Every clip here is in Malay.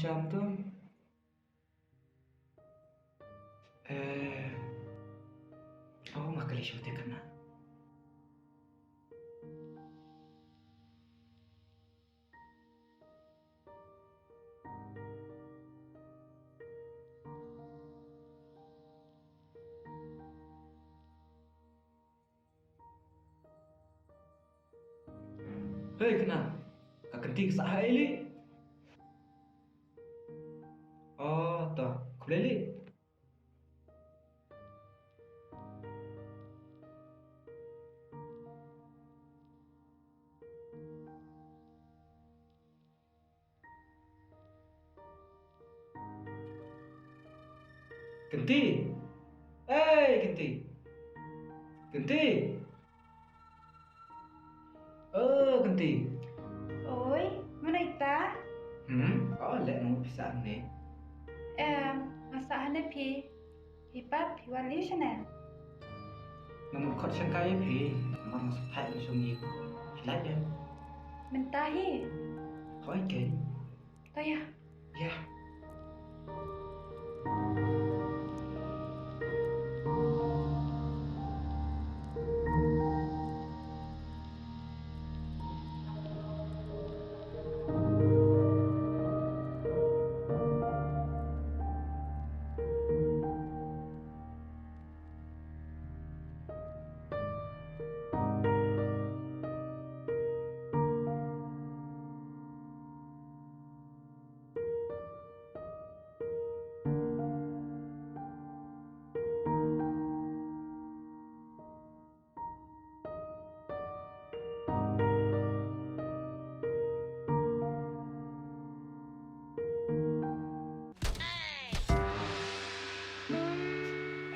Syam tu. Eh, oh makali siya te kana. Hei kana. Kakenti sa ili. Oh, toh. Kuleli. Genti. Hey, Genti. Genti. Oh, Genti. Oi, mana ita? Oh, lek mau bisa ni. Masakannya pi. Pipat, piwan liu sana. Namun kau sen kaya pi, namun masuk thai masuk ni. Silai dia. Mentahi. Kau ikan. Taya. Ya.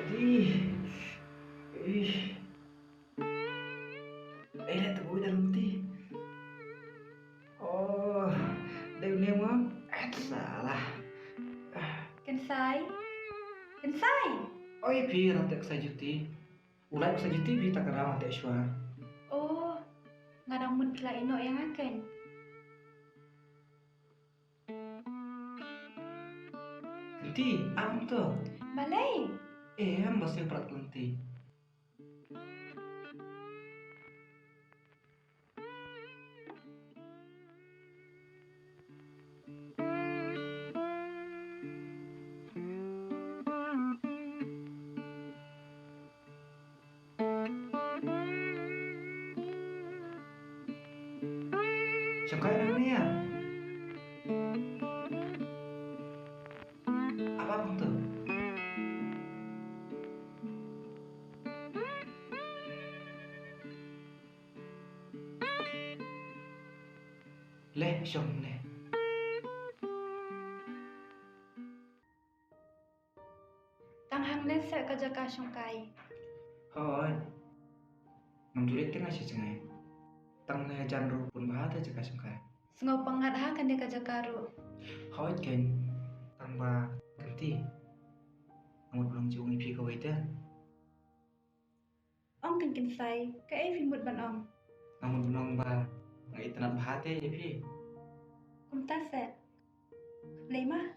Aduh. Ih. Lihat tu dalam ti. Oh, dah ni mam. Salah. Kensai. Kensai. Oh, iya pi rantai kesajuti. Ulai kesajuti pi tak keram rantai syua. Oh, ngarang mun pila ino yang akan. Genti, am tu. Balai. Am bahasa perat genti. Sangkai nang ni ya. Apa bang tu? Leh, syom leh. Tanghang lensa kerja kasong kai. Hoi. Menjulit tengah si cengai. Tang le janru pun bahata jaka sangkai. Sengau pengat ha kan dia kerja karu. Hoi ken. Tambah genti. Namun belum cium ipi kau itu. Ong kan kensai. Kai fimut ban ong. Namun belum bah. Ngai tenat bahate ipi. Kumta set. Lema.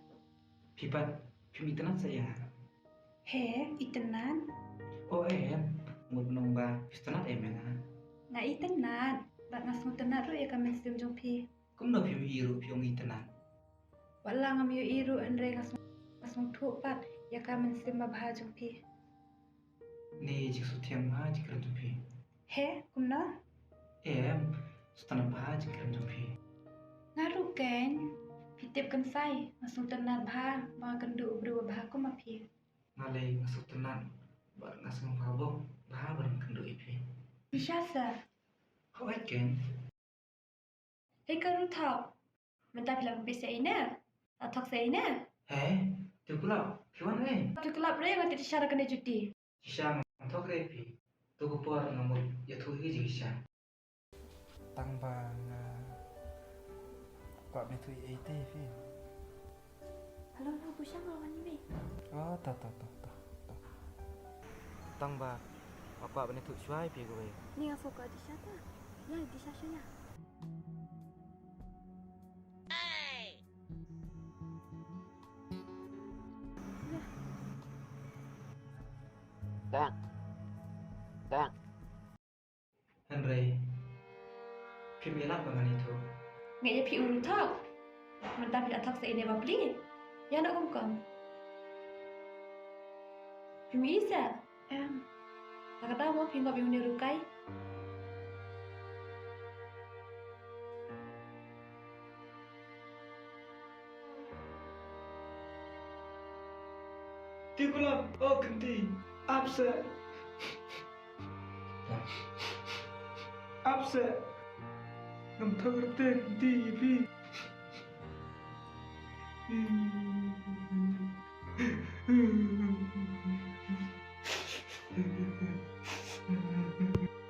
Pipat. Pimi tenat saya. He, itenan. Oh namun belum bah. Tenat ya. Nga itenan. Bat ngasong tenat ru ya kamen sim jong pi. Kung na pimi iru piong itenan. Wala ngam yu iru andre ngasong thupat ya kamen sim mabha jong pi. Ni jik sutiam ha jik kerja pi. He, kumna? Setanah bah jik kerja pi. Ngaru ken. Pitip kensai. Ngasong tenat bha. Mga kendu ubru bha ko mapi. Ngalai ngasuk tenan. Bar ngasuk mabok. Bah barang kendo ipi. Bisyasa. Hoi ken. Hei karu thok. Mentah film bisa ina. Atok sa ina. Tu kulap. Piwan Tu kelab re ngat isyara kena judi. Kisah antok repi. Tu kupor nomor ya tu hiji kisah. Tangbang kok betu ite fi. Halo, busya lawan ni. Oh, ta. Tangbang apa bene tu suai pi gue. Ni nga foka di syata. Ya, di syasya ya. Henry, pimilat bangan itu. Ngaya pi uru thok. Mentah pi athok sa ine babli. Ya nak kong. Pimi isa. Tak kata mo pi ngopi uni rukai. Tikulam, oh ganti, upset. Upset. Ngam thâu tên đi đi.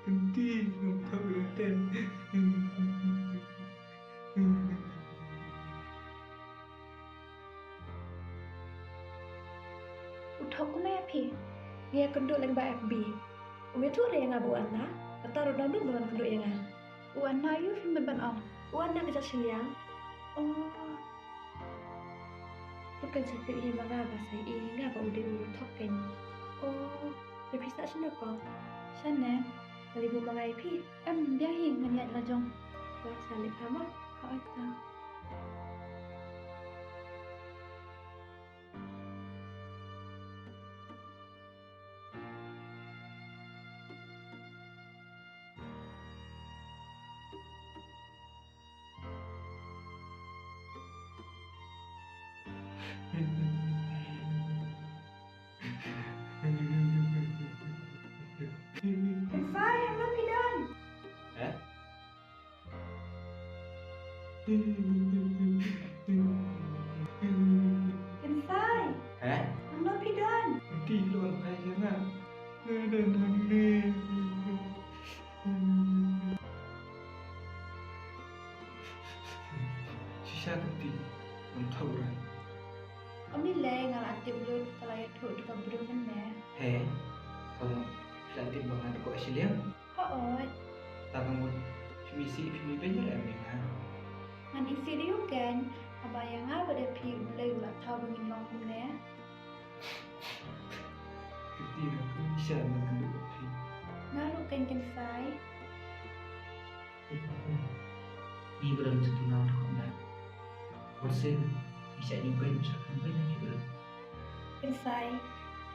Ganti ngam thâu tên. Uthok ko na pi. Ngaya kendo lang ba FB. Umi tu re nga bu anna. Kata ro dandu bulan kendo yang nga. U anna yu film ban ong. U anna bisa siliang. Oh. Bukan sakit ini mga bahasa ini nga ba udah uthok ken. Oh. Tapi sa sino ko. Sana. Kali bu mga ip. Biahin nganiat rajong. Kau salip hama. Kau ata. Kensai, hello Pidan. Eh? Kensai, Eh? hello Pidan. Nanti luar kaya nga. Dan hamil. Sisa ganti. Ngam thâu ra. Om ni le ngal ati bulu kalaya thu di kabru men. Hei, kamu pelatih bangan kok asiliang? Hoot, Tangan mo, pimisi pimipen ya emang. ngan isi diu kan. Abayang nga bada pi mulai ulat tau bangin long ne. Ganti na ko bisa nagkandog api. Ngalu kan Kensai. Ni belum tentu nak nak. Bosan, bisa nyumpain usahakan banyak juga. Kensai,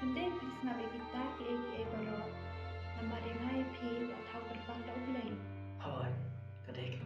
hindi please nga kita ki baro. Nama dia ngai pi ulat tau berbang lau ulai. Hoi, kadai